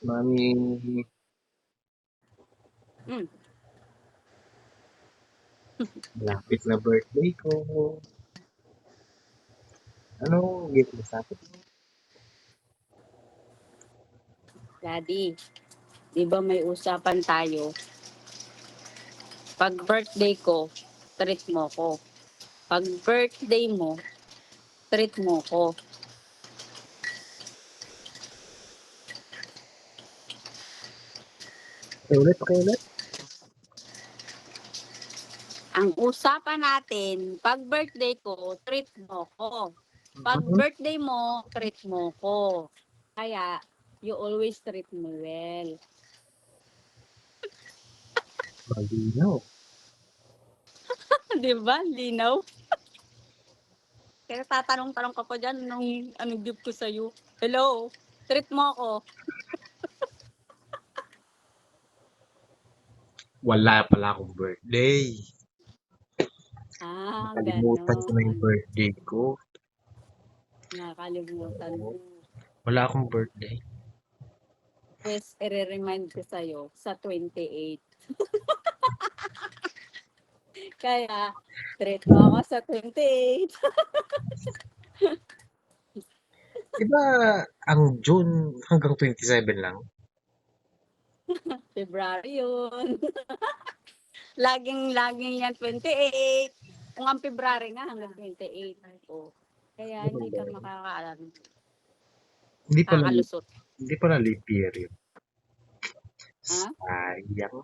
Mami, Hmm. malapit na birthday ko. Anong gift mo sa akin? Daddy, di ba may usapan tayo? Pag birthday ko, treat mo ko. Pag birthday mo, treat mo ko. Pakiulit. Ang usapan natin, pag birthday ko, treat mo ko. Pag Mhm. birthday mo, treat mo ko. Kaya, you always treat me well. Malinaw. Di ba? Linaw. Kaya tatanong-tanong ka pa dyan nung anong gift ko sa'yo. Hello, treat mo ako. Wala pala akong birthday. Nakalimutan ko na yung Ganon. birthday ko. Nakakalimutan Oo. mo. Wala akong birthday. Pues, i-remind ko sa'yo sa 28. Kaya, treat mo ako sa 28. Di ba ang June hanggang 27 lang? February yun. Laging yan 28. Kung ang February nga hanggang 28. Oh. Kaya hindi ka makakaalam. Hindi pala, Kakalusot. hindi pala leap year yun. Ha? Sayang.